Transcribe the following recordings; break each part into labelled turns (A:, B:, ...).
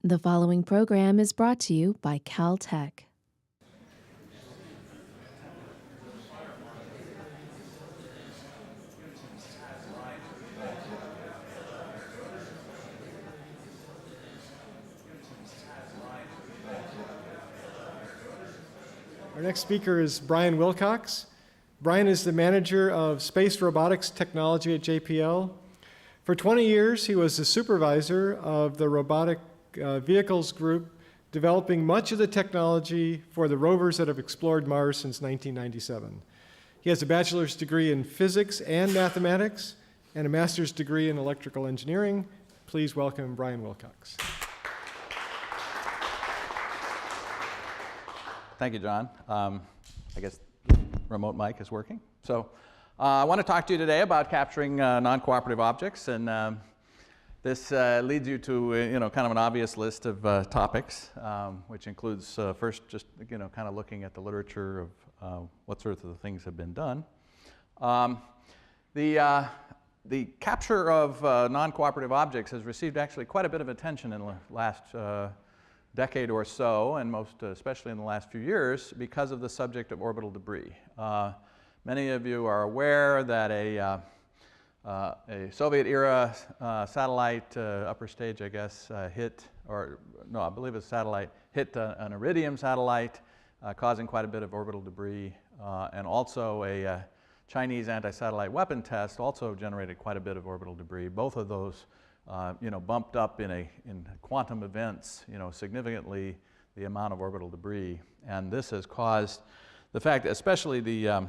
A: The following program is brought to you by Caltech.
B: Our next speaker is Brian Wilcox. Brian is the manager of space robotics technology at JPL. For 20 years, he was the supervisor of the robotic vehicles group, developing much of the technology for the rovers that have explored Mars since 1997. He has a bachelor's degree in physics and mathematics and a master's degree in electrical engineering. Please welcome Brian Wilcox.
C: Thank you, John. I guess remote mic is working. So I want to talk to you today about capturing non-cooperative objects, and this leads you to kind of an obvious list of topics, which includes first just kind of looking at the literature of what sorts of things have been done. The capture of non-cooperative objects has received actually quite a bit of attention in the last decade or so, and most especially in the last few years, because of the subject of orbital debris. Many of you are aware that a Soviet-era satellite, upper stage, I guess, hit, or no, I believe a satellite hit an Iridium satellite, causing quite a bit of orbital debris, and also a Chinese anti-satellite weapon test also generated quite a bit of orbital debris. Both of those bumped up in quantum events, significantly the amount of orbital debris, and this has caused the fact, especially the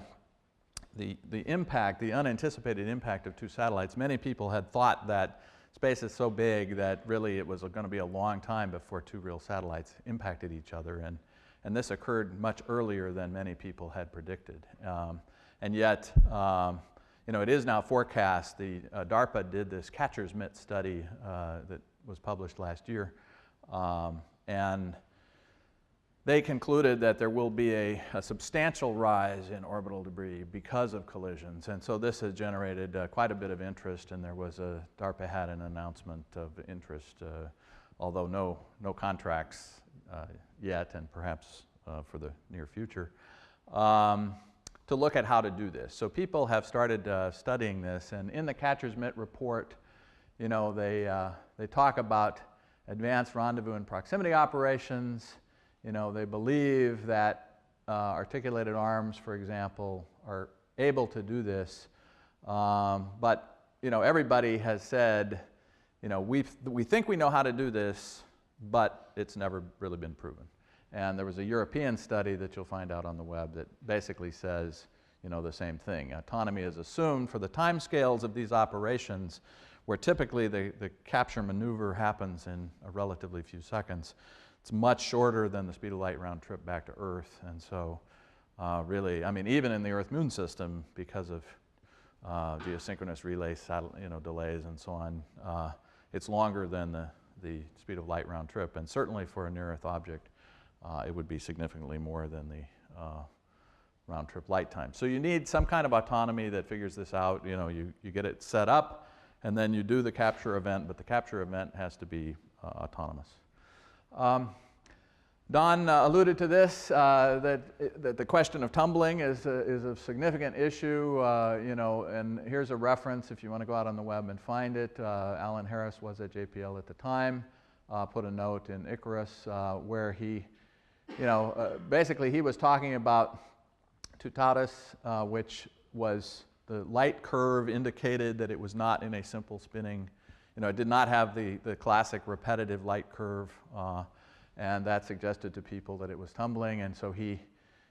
C: impact, the unanticipated impact of two satellites. Many people had thought that space is so big that really it was going to be a long time before two real satellites impacted each other, and this occurred much earlier than many people had predicted, and yet. It is now forecast. The DARPA did this catcher's mitt study that was published last year, and they concluded that there will be a substantial rise in orbital debris because of collisions, and so this has generated quite a bit of interest, and DARPA had an announcement of interest, although no contracts yet, and perhaps for the near future. To look at how to do this. So people have started studying this, and in the catcher's mitt report, they talk about advanced rendezvous and proximity operations. They believe that articulated arms, for example, are able to do this, but everybody has said, we think we know how to do this, but it's never really been proven. And there was a European study that you'll find out on the web that basically says, the same thing. Autonomy is assumed for the timescales of these operations, where typically the capture maneuver happens in a relatively few seconds. It's much shorter than the speed of light round trip back to Earth, and so really, even in the Earth-Moon system, because of geosynchronous relay delays and so on, it's longer than the speed of light round trip, and certainly for a near-Earth object, it would be significantly more than the round-trip light time. So you need some kind of autonomy that figures this out. You get it set up, and then you do the capture event, but the capture event has to be autonomous. Don alluded to this, that the question of tumbling is a significant issue, and here's a reference if you want to go out on the web and find it. Alan Harris was at JPL at the time, put a note in Icarus where he basically he was talking about Tutatis, which was the light curve indicated that it was not in a simple spinning, it did not have the classic repetitive light curve, and that suggested to people that it was tumbling, and so he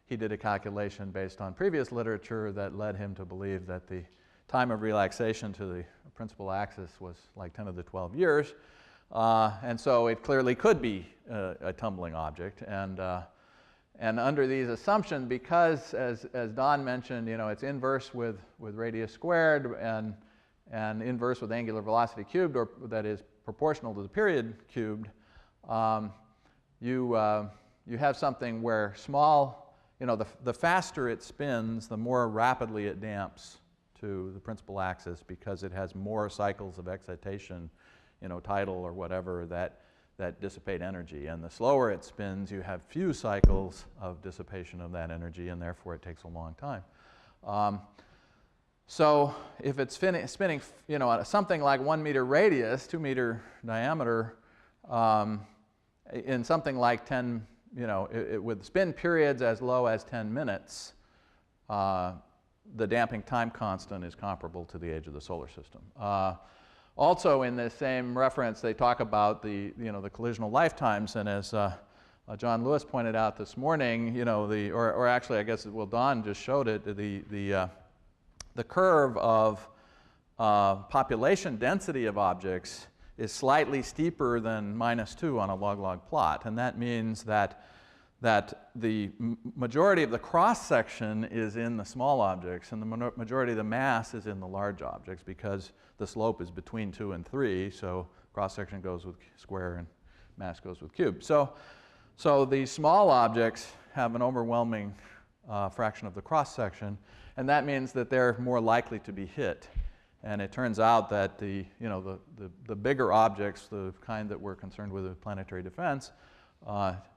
C: did a calculation based on previous literature that led him to believe that the time of relaxation to the principal axis was like 10 to the 12 years. And so it clearly could be a tumbling object, and under these assumptions, because as Don mentioned, it's inverse with radius squared and inverse with angular velocity cubed, or that is proportional to the period cubed, you have something where the faster it spins, the more rapidly it damps to the principal axis, because it has more cycles of excitation, tidal or whatever, that that dissipate energy. And the slower it spins, you have few cycles of dissipation of that energy, and therefore it takes a long time. So if it's spinning, you know, at something like 1 meter radius, 2 meter diameter, in something like 10, you know, with spin periods as low as 10 minutes, the damping time constant is comparable to the age of the solar system. Also, in this same reference, they talk about the collisional lifetimes, and as John Lewis pointed out this morning, you know, or actually, I guess, well, Don just showed it, the curve of population density of objects is slightly steeper than -2 on a log-log plot, and that means that the majority of the cross-section is in the small objects, and the majority of the mass is in the large objects, because the slope is between 2 and 3, so cross-section goes with square and mass goes with cube. So these small objects have an overwhelming fraction of the cross-section, and that means that they're more likely to be hit. And it turns out that the bigger objects, the kind that we're concerned with planetary defense,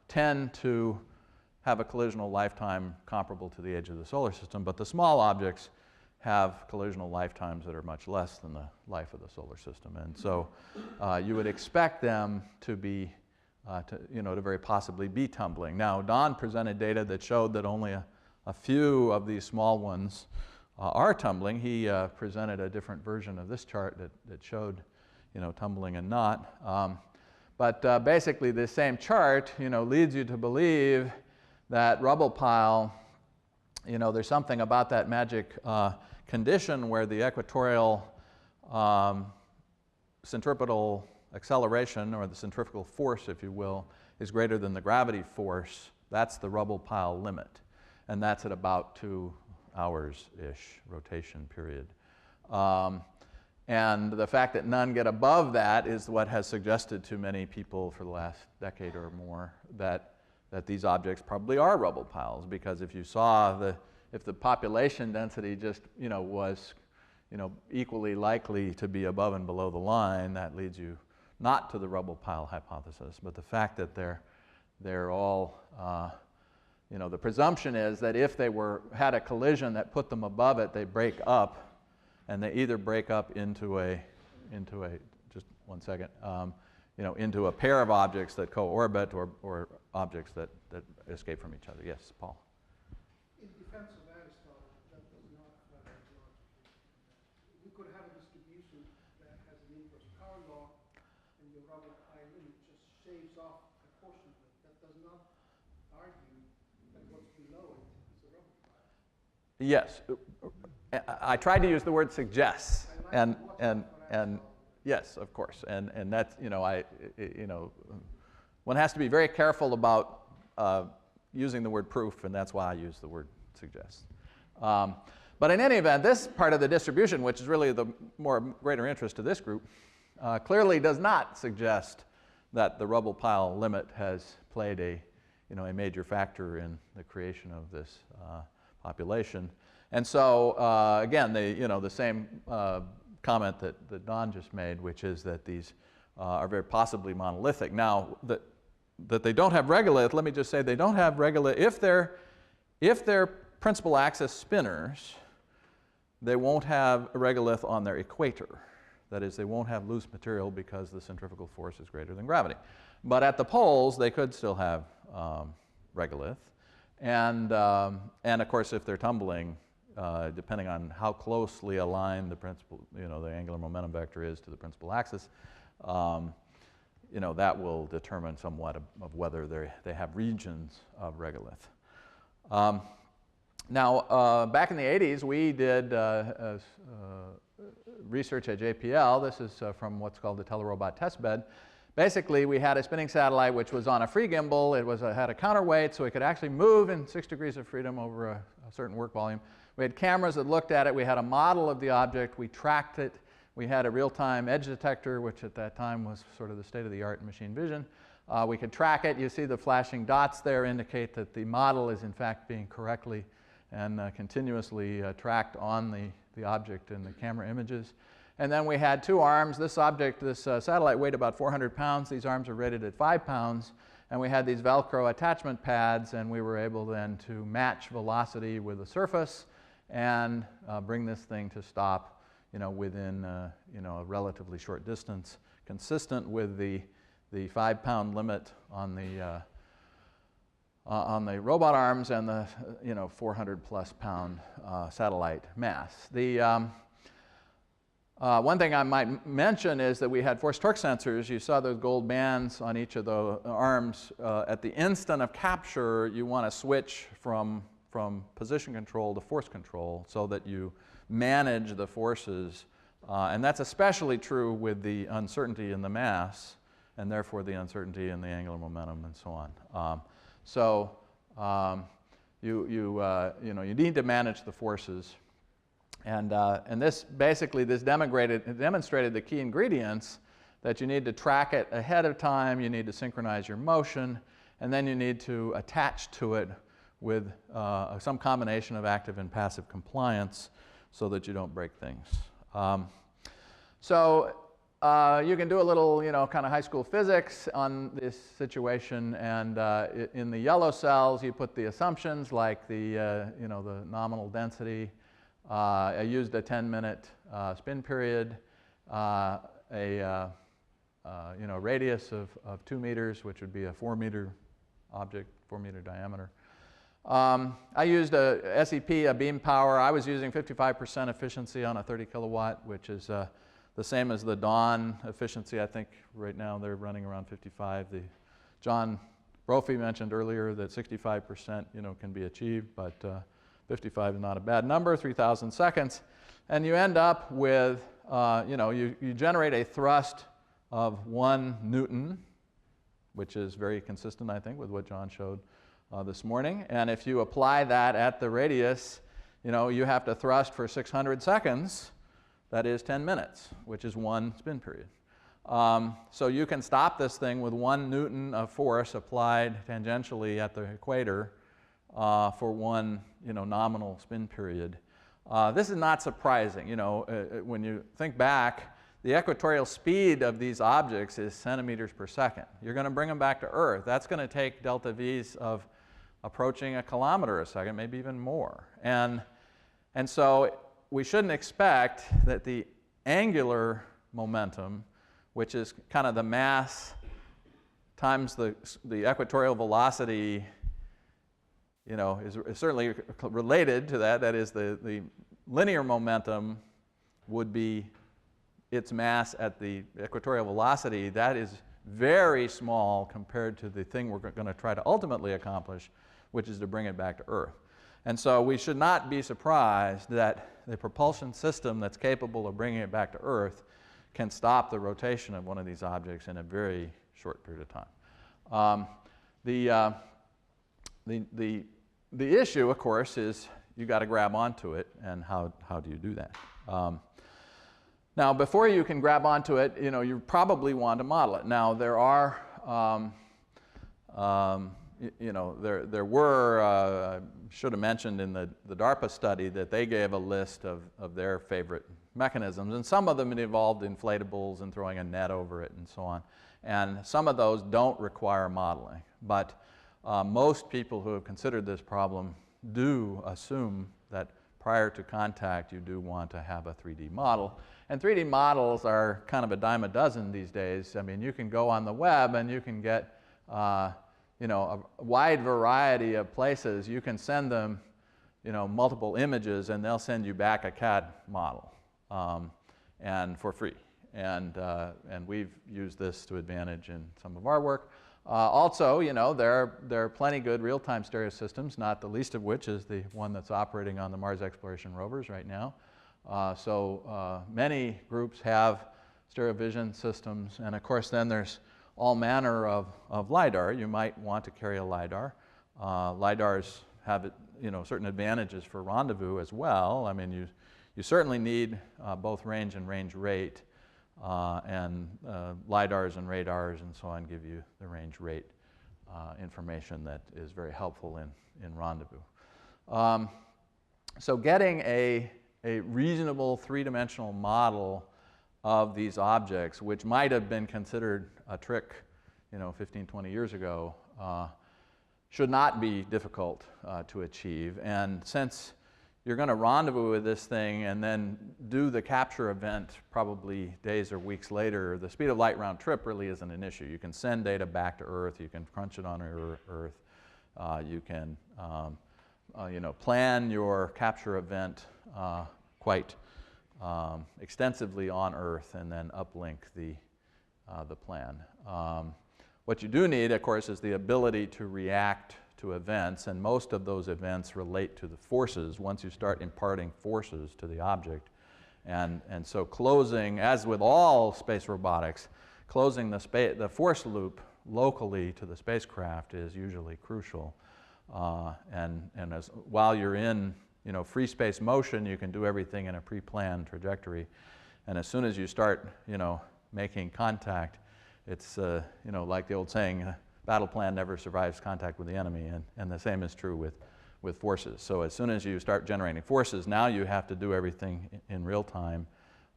C: tend to have a collisional lifetime comparable to the age of the solar system, but the small objects have collisional lifetimes that are much less than the life of the solar system. And so you would expect them to be, to very possibly be tumbling. Now, Don presented data that showed that only a few of these small ones are tumbling. He presented a different version of this chart that showed, tumbling and not. But basically, this same chart, leads you to believe that rubble pile, there's something about that magic condition where the equatorial centripetal acceleration, or the centrifugal force, if you will, is greater than the gravity force. That's the rubble pile limit, and that's at about 2 hours-ish rotation period. And the fact that none get above that is what has suggested to many people for the last decade or more that these objects probably are rubble piles, because if you saw if the population density just was equally likely to be above and below the line, that leads you not to the rubble pile hypothesis, but the fact that they're all the presumption is that if they had a collision that put them above it, they break up. And they either break up into a just one second, into a pair of objects that co-orbit, or objects that escape from each other. Yes, Paul.
D: In defense of Aristotle, that does not matter logically. We could have a distribution that has an inverse power law, and your rubble pile limit just shaves off a portion of it. That does not argue that what's below it is a rubble pile.
C: Yes. I tried to use the word suggests, and yes, of course, and that's one has to be very careful about using the word proof, and that's why I use the word suggests. But in any event, this part of the distribution, which is really the greater interest to this group, clearly does not suggest that the rubble pile limit has played a major factor in the creation of this population. And so, again, the same comment that Don just made, which is that these are very possibly monolithic. Now, that they don't have regolith, let me just say they don't have regolith. If they're principal axis spinners, they won't have a regolith on their equator. That is, they won't have loose material because the centrifugal force is greater than gravity. But at the poles, they could still have regolith. And of course, if they're tumbling, depending on how closely aligned the principal, the angular momentum vector is to the principal axis, that will determine somewhat of whether they have regions of regolith. Now, back in the 80s, we did research at JPL. This is from what's called the Telerobot Testbed. Basically, we had a spinning satellite which was on a free gimbal. It had a counterweight, so it could actually move in 6 degrees of freedom over a certain work volume. We had cameras that looked at it. We had a model of the object. We tracked it. We had a real-time edge detector, which at that time was sort of the state-of-the-art in machine vision. We could track it. You see the flashing dots there indicate that the model is, in fact, being correctly and continuously tracked on the object in the camera images. And then we had 2 arms. This object, this satellite weighed about 400 pounds. These arms are rated at 5 pounds. And we had these Velcro attachment pads, and we were able then to match velocity with the surface and bring this thing to stop, within a relatively short distance, consistent with the 5-pound limit on the robot arms and the 400+ pound satellite mass. The one thing I might mention is that we had force torque sensors. You saw those gold bands on each of the arms. At the instant of capture, you want to switch from position control to force control so that you manage the forces. And that's especially true with the uncertainty in the mass, and therefore the uncertainty in the angular momentum and so on. You need to manage the forces. And this demonstrated the key ingredients that you need to track it ahead of time, you need to synchronize your motion, and then you need to attach to it with some combination of active and passive compliance so that you don't break things. You can do a little, kind of high school physics on this situation, and in the yellow cells you put the assumptions like the nominal density. I used a 10-minute spin period, a radius of 2 meters, which would be a 4-meter object, 4-meter diameter. I used a SEP, a beam power. I was using 55% efficiency on a 30 kilowatt, which is the same as the Dawn efficiency. I think right now they're running around 55. John Brophy mentioned earlier that 65% can be achieved, but 55 is not a bad number, 3,000 seconds. And you end up with, you generate a thrust of 1 Newton, which is very consistent, I think, with what John showed this morning. And if you apply that at the radius, you have to thrust for 600 seconds. That is 10 minutes, which is 1 spin period. So you can stop this thing with 1 Newton of force applied tangentially at the equator for 1 nominal spin period. This is not surprising. When you think back, the equatorial speed of these objects is centimeters per second. You're going to bring them back to Earth. That's going to take delta V's of approaching a kilometer a second, maybe even more. And so we shouldn't expect that the angular momentum, which is kind of the mass times the equatorial velocity, is certainly related to that. That is, the linear momentum would be its mass at the equatorial velocity. That is very small compared to the thing we're going to try to ultimately accomplish, which is to bring it back to Earth. And so we should not be surprised that the propulsion system that's capable of bringing it back to Earth can stop the rotation of one of these objects in a very short period of time. The issue, of course, is you got to grab onto it, and how do you do that? Now, before you can grab onto it, you probably want to model it. Now, there are, there were, I should have mentioned in the DARPA study that they gave a list of their favorite mechanisms, and some of them involved inflatables and throwing a net over it and so on. And some of those don't require modeling, but most people who have considered this problem do assume that prior to contact you do want to have a 3D model. And 3D models are kind of a dime a dozen these days. I mean, you can go on the web and you can get a wide variety of places. You can send them multiple images and they'll send you back a CAD model and for free. And we've used this to advantage in some of our work. Also, there are plenty good real-time stereo systems, not the least of which is the one that's operating on the Mars exploration rovers right now. So many groups have stereo vision systems, and of course then there's all manner of LiDAR. You might want to carry a LiDAR. LiDARs have certain advantages for rendezvous as well. I mean, you certainly need both range and range rate. And LiDARs and radars and so on give you the range rate information that is very helpful in rendezvous. So getting a reasonable three-dimensional model of these objects, which might have been considered a trick, 15, 20 years ago, should not be difficult to achieve. And since you're going to rendezvous with this thing and then do the capture event probably days or weeks later, the speed of light round trip really isn't an issue. You can send data back to Earth. You can crunch it on Earth. You can plan your capture event quite extensively on Earth and then uplink the plan. What you do need, of course, is the ability to react to events, and most of those events relate to the forces once you start imparting forces to the object. And so closing, as with all space robotics, closing the force loop locally to the spacecraft is usually crucial. And while you're in free space motion, you can do everything in a pre-planned trajectory. And as soon as you start making contact, it's like the old saying, battle plan never survives contact with the enemy, and the same is true with forces. So as soon as you start generating forces, now you have to do everything in real time,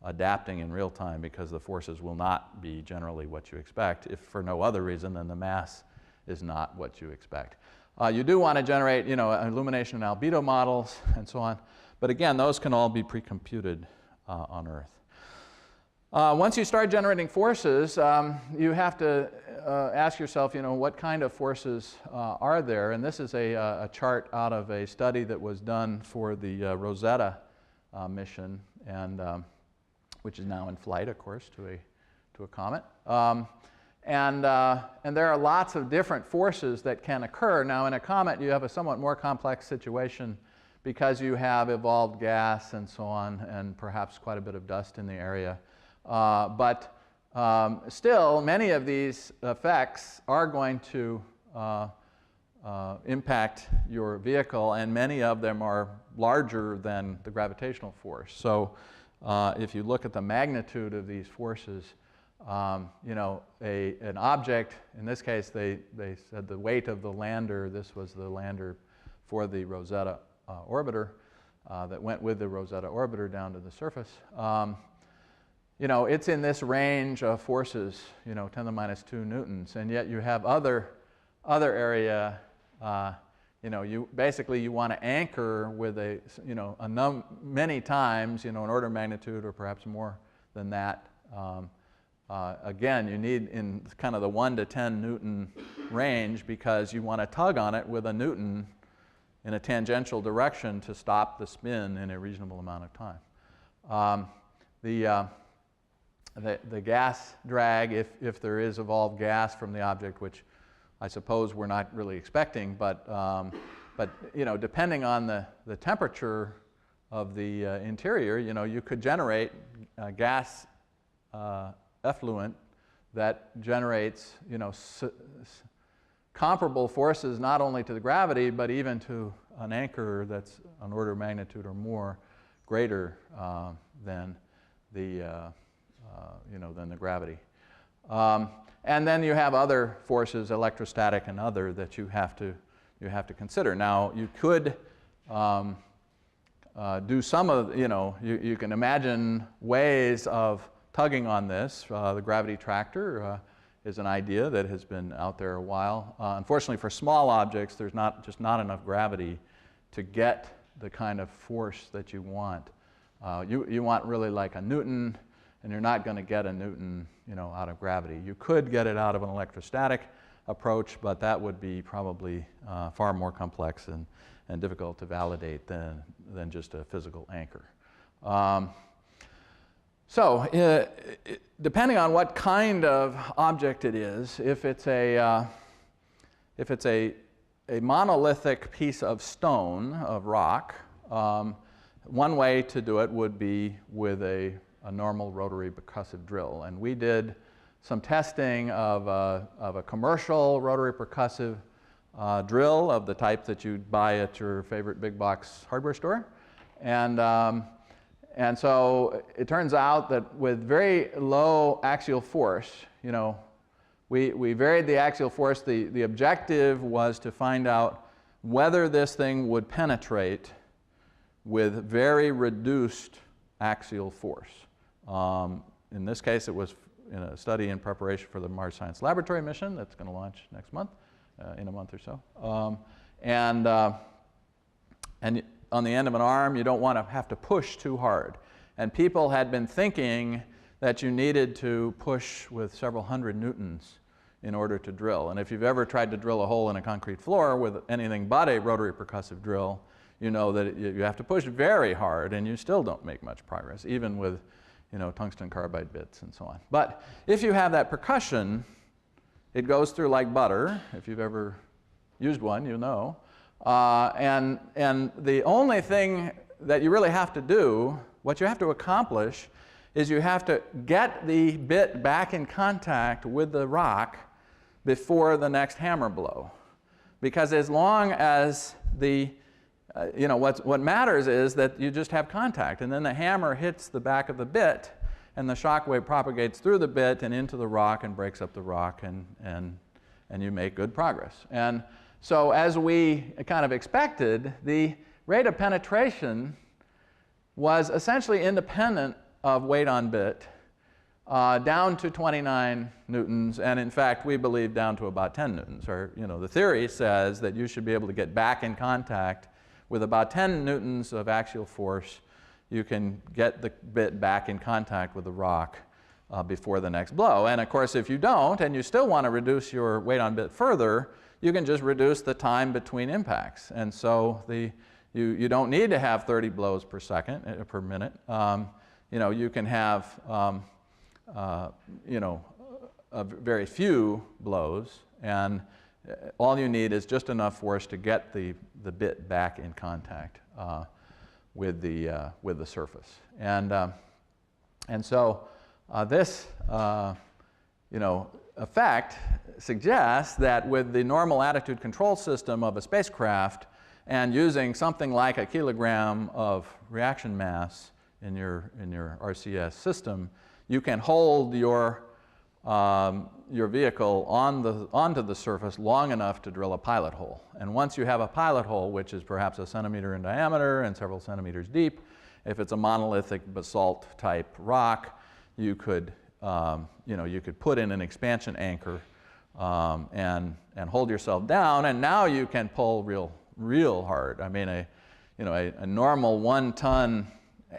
C: adapting in real time, because the forces will not be generally what you expect, if for no other reason than the mass is not what you expect. You do want to generate illumination and albedo models and so on, but again, those can all be pre-computed on Earth. Once you start generating forces, you have to ask yourself, what kind of forces are there? And this is a chart out of a study that was done for the Rosetta mission, and which is now in flight, of course, to a comet. And there are lots of different forces that can occur. Now, in a comet, you have a somewhat more complex situation because you have evolved gas and so on, and perhaps quite a bit of dust in the area. But still, many of these effects are going to impact your vehicle, and many of them are larger than the gravitational force. So if you look at the magnitude of these forces, an object, in this case they said the weight of the lander, this was the lander for the Rosetta orbiter that went with the Rosetta orbiter down to the surface. It's in this range of forces, 10 to the minus 2 newtons, and yet you have other area, you basically want to anchor with many times, an order of magnitude or perhaps more than that. Again, you need in kind of the 1 to 10 Newton range, because you want to tug on it with a Newton in a tangential direction to stop the spin in a reasonable amount of time. The gas drag, if there is evolved gas from the object, which I suppose we're not really expecting, but depending on the temperature of the interior, you could generate gas effluent that generates comparable forces not only to the gravity but even to an anchor that's an order of magnitude or more greater than the gravity. And then you have other forces, electrostatic and other, that you have to consider. Now you could do some of you can imagine ways of tugging on this. The gravity tractor is an idea that has been out there a while. Unfortunately, for small objects, there's just not enough gravity to get the kind of force that you want. You want really like a Newton, and you're not going to get a Newton, out of gravity. You could get it out of an electrostatic approach, but that would be probably far more complex and difficult to validate than just a physical anchor. So, depending on what kind of object it is, if it's a monolithic piece of stone, of rock, one way to do it would be with a normal rotary percussive drill. And we did some testing of a commercial rotary percussive drill of the type that you'd buy at your favorite big box hardware store. And so it turns out that with very low axial force, we varied the axial force. The objective was to find out whether this thing would penetrate with very reduced axial force. in this case, it was in a study in preparation for the Mars Science Laboratory mission that's going to launch next month, in a month or so. And on the end of an arm, you don't want to have to push too hard. And people had been thinking that you needed to push with several hundred newtons in order to drill. And if you've ever tried to drill a hole in a concrete floor with anything but a rotary percussive drill, you know that you have to push very hard, and you still don't make much progress, even with, you know, tungsten carbide bits and so on. But if you have that percussion, it goes through like butter. If you've ever used one, you know. And the only thing that you really have to do, what you have to accomplish, is you have to get the bit back in contact with the rock before the next hammer blow. Because as long as the, you know, what matters is that you just have contact, and then the hammer hits the back of the bit, and the shock wave propagates through the bit and into the rock and breaks up the rock, and you make good progress. And so as we kind of expected, the rate of penetration was essentially independent of weight on bit, down to 29 newtons, and in fact, we believe down to about 10 newtons. Or, you know, the theory says that you should be able to get back in contact with about 10 newtons of axial force. You can get the bit back in contact with the rock before the next blow. And of course, if you don't, and you still want to reduce your weight on bit further, you can just reduce the time between impacts. And so you don't need to have 30 blows per second, per minute. You know, you can have, you know, very few blows, and all you need is just enough force to get the bit back in contact with the surface. And so this, you know, effect suggests that with the normal attitude control system of a spacecraft, and using something like a kilogram of reaction mass in your RCS system, you can hold your vehicle onto the surface long enough to drill a pilot hole. And once you have a pilot hole, which is perhaps a centimeter in diameter and several centimeters deep, if it's a monolithic basalt type rock, you could, you know, you could put in an expansion anchor and hold yourself down, and now you can pull real hard. I mean, a normal 1-ton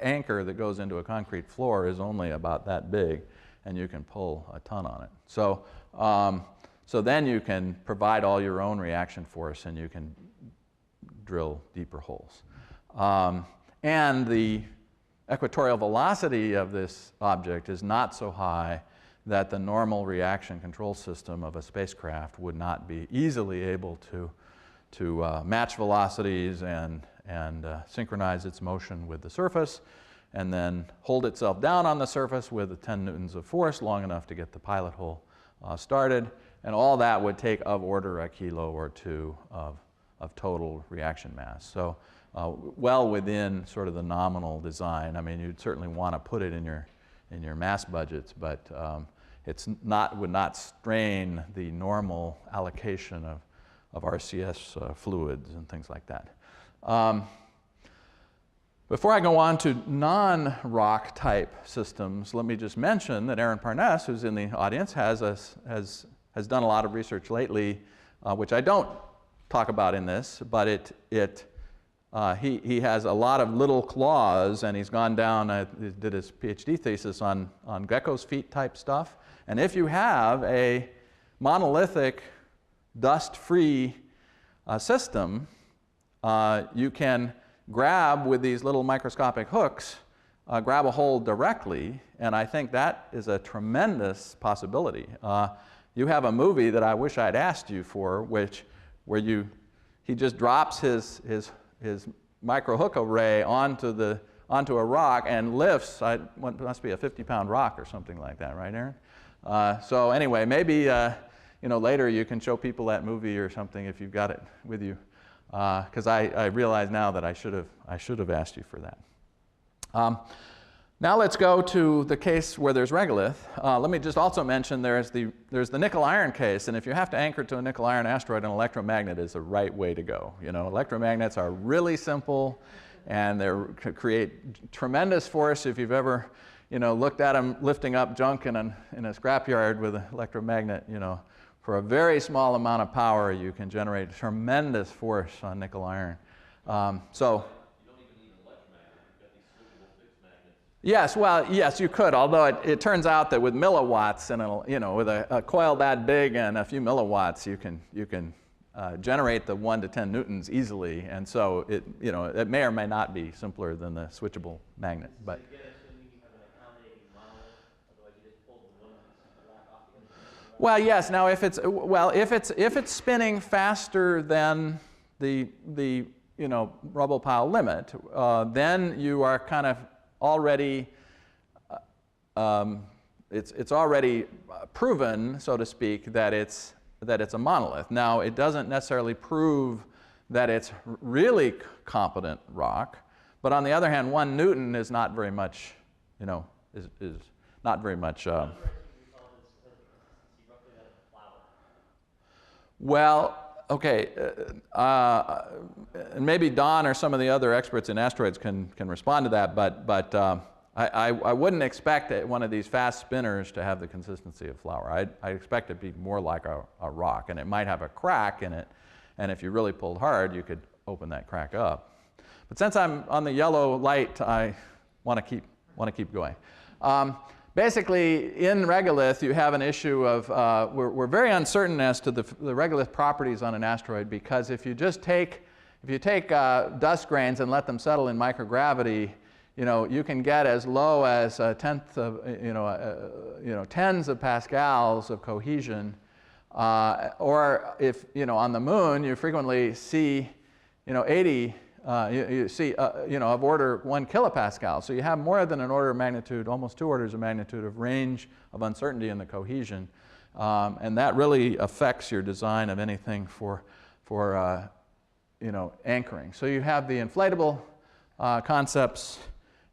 C: anchor that goes into a concrete floor is only about that big, and you can pull a ton on it. So, so then you can provide all your own reaction force, and you can drill deeper holes. And the equatorial velocity of this object is not so high that the normal reaction control system of a spacecraft would not be easily able to match velocities and synchronize its motion with the surface, and then hold itself down on the surface with the 10 newtons of force long enough to get the pilot hole started. And all that would take of order a kilo or two of total reaction mass. So well within sort of the nominal design. I mean, you'd certainly want to put it in your mass budgets, but would not strain the normal allocation of RCS fluids and things like that. Before I go on to non-rock type systems, let me just mention that Aaron Parness, who's in the audience, has done a lot of research lately, which I don't talk about in this, but he has a lot of little claws, and he's gone down, did his PhD thesis on gecko's feet type stuff. And if you have a monolithic dust-free system, you can grab with these little microscopic hooks, grab a hole directly, and I think that is a tremendous possibility. You have a movie that I wish I'd asked you for, where he just drops his micro hook array onto a rock and lifts. What must be a 50-pound rock or something like that, right, Aaron? So anyway, maybe later you can show people that movie or something if you've got it with you, because I realize now that I should have asked you for that. Now let's go to the case where there's regolith. Let me just also mention there's the nickel-iron case, and if you have to anchor to a nickel-iron asteroid, an electromagnet is the right way to go. You know, electromagnets are really simple, and they create tremendous force. If you've ever looked at them lifting up junk in a scrapyard with an electromagnet, for a very small amount of power, you can generate tremendous force on nickel iron. Yes, well, yes, you could, although it turns out that with milliwatts and with a coil that big and a few milliwatts, you can generate the 1 to 10 newtons easily, and so it may or may not be simpler than the switchable magnet. But well, yes. Now, if it's spinning faster than the rubble pile limit, then you are kind of already, it's already proven, so to speak, that it's a monolith. Now, it doesn't necessarily prove that it's really competent rock, but on the other hand, 1 Newton is not very much, is not very much. Well, okay, and maybe Don or some of the other experts in asteroids can respond to that, but I wouldn't expect one of these fast spinners to have the consistency of flour. I expect it to be more like a rock, and it might have a crack in it, and if you really pulled hard, you could open that crack up. But since I'm on the yellow light, I want to keep going. Basically, in regolith, you have an issue of, we're very uncertain as to the regolith properties on an asteroid, because if you take dust grains and let them settle in microgravity, you can get as low as a tenth of, tens of pascals of cohesion, or if, on the moon, you frequently see, 80. You see, of order 1 kilopascal. So you have more than an order of magnitude, almost 2 orders of magnitude of range of uncertainty in the cohesion. And that really affects your design of anything for anchoring. So you have the inflatable concepts,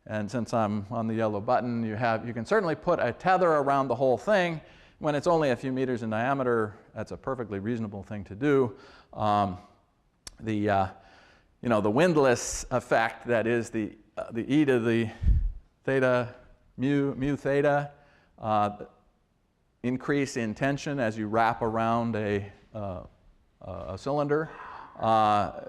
C: and since I'm on the yellow button, you can certainly put a tether around the whole thing. When it's only a few meters in diameter, that's a perfectly reasonable thing to do. The Windlass effect, that is the e to the theta, mu theta, increase in tension as you wrap around a cylinder,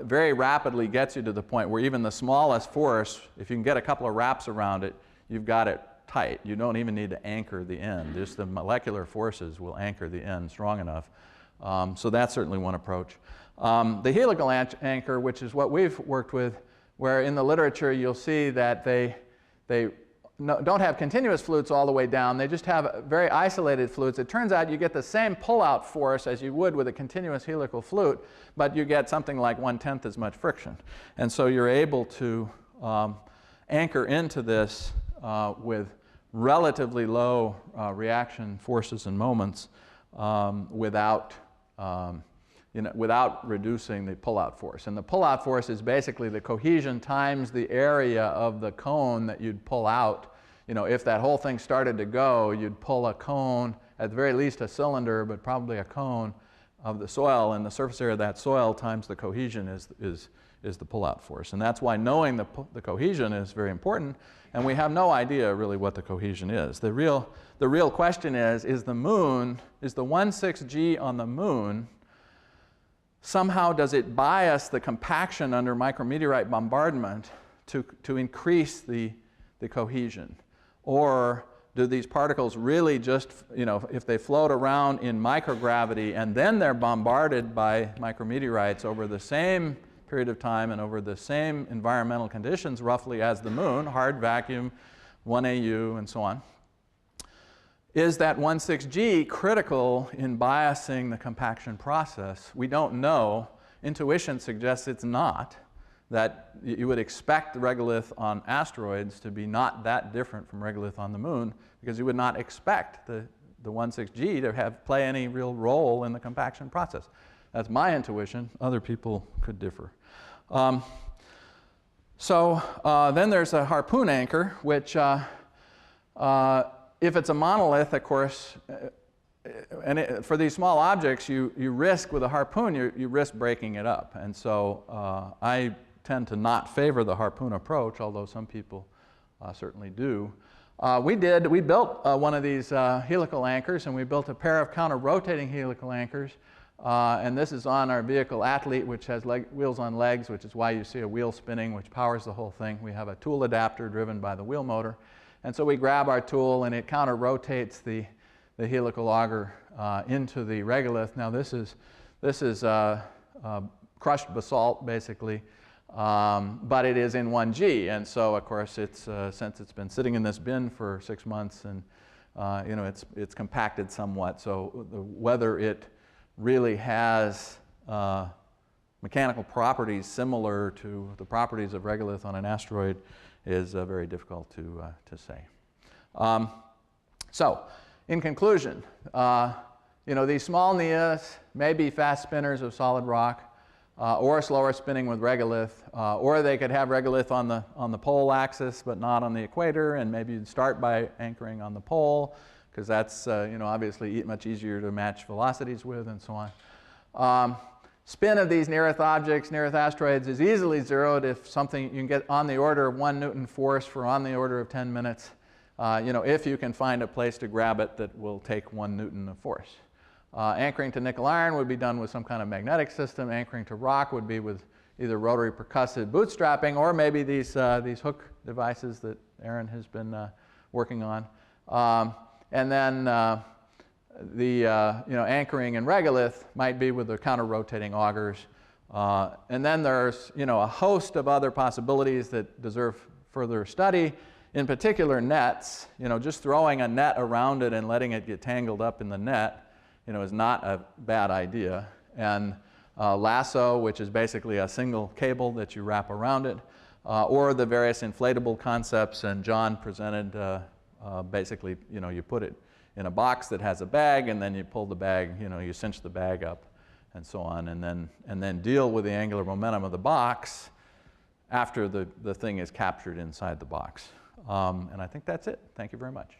C: very rapidly gets you to the point where even the smallest force, if you can get a couple of wraps around it, you've got it tight. You don't even need to anchor the end. Just the molecular forces will anchor the end strong enough. So that's certainly one approach. The helical anchor, which is what we've worked with, where in the literature you'll see that they don't have continuous flutes all the way down. They just have very isolated flutes. It turns out you get the same pull-out force as you would with a continuous helical flute, but you get something like 1/10 as much friction. And so you're able to anchor into this with relatively low reaction forces and moments without reducing the pull-out force. And the pull-out force is basically the cohesion times the area of the cone that you'd pull out. If that whole thing started to go, you'd pull a cone, at the very least a cylinder, but probably a cone of the soil, and the surface area of that soil times the cohesion is the pull-out force. And that's why knowing the cohesion is very important, and we have no idea really what the cohesion is. The real question is the 1,6 G on the moon, somehow does it bias the compaction under micrometeorite bombardment to increase the cohesion? Or do these particles really just, if they float around in microgravity and then they're bombarded by micrometeorites over the same period of time and over the same environmental conditions roughly as the moon, hard vacuum, 1 AU, and so on, is that 1,6 G critical in biasing the compaction process? We don't know. Intuition suggests it's not, that you would expect the regolith on asteroids to be not that different from regolith on the moon, because you would not expect the 1,6 G to play any real role in the compaction process. That's my intuition. Other people could differ. Then there's a Harpoon Anchor, which if it's a monolith, of course, for these small objects, you risk with a harpoon, you risk breaking it up. And so I tend to not favor the harpoon approach, although some people certainly do. We built one of these helical anchors, and we built a pair of counter-rotating helical anchors. And this is on our vehicle Athlete, which has wheels on legs, which is why you see a wheel spinning, which powers the whole thing. We have a tool adapter driven by the wheel motor. And so we grab our tool, and it counter-rotates the helical auger into the regolith. Now this is crushed basalt, basically, but it is in 1G. And so, of course, it's since it's been sitting in this bin for 6 months, and you know, it's compacted somewhat. So whether it really has mechanical properties similar to the properties of regolith on an asteroid is very difficult to say. So, in conclusion, you know, these small NEAs may be fast spinners of solid rock, or slower spinning with regolith, or they could have regolith on the pole axis but not on the equator, and maybe you'd start by anchoring on the pole, because that's you know, obviously much easier to match velocities with, and so on. Spin of these near-Earth objects, near-Earth asteroids, is easily zeroed if something you can get on the order of 1 Newton force for on the order of 10 minutes. You know, if you can find a place to grab it that will take 1 Newton of force. Anchoring to nickel iron would be done with some kind of magnetic system. Anchoring to rock would be with either rotary percussive bootstrapping, or maybe these hook devices that Aaron has been working on. And then you know, anchoring in regolith might be with the counter-rotating augers. And then there's, you know, a host of other possibilities that deserve further study. In particular, nets. You know, just throwing a net around it and letting it get tangled up in the net, you know, is not a bad idea. And lasso, which is basically a single cable that you wrap around it, or the various inflatable concepts. And John presented basically, you know, you put it in a box that has a bag, and then you pull the bag, you know, you cinch the bag up, and so on, and then deal with the angular momentum of the box after the thing is captured inside the box. And I think that's it. Thank you very much.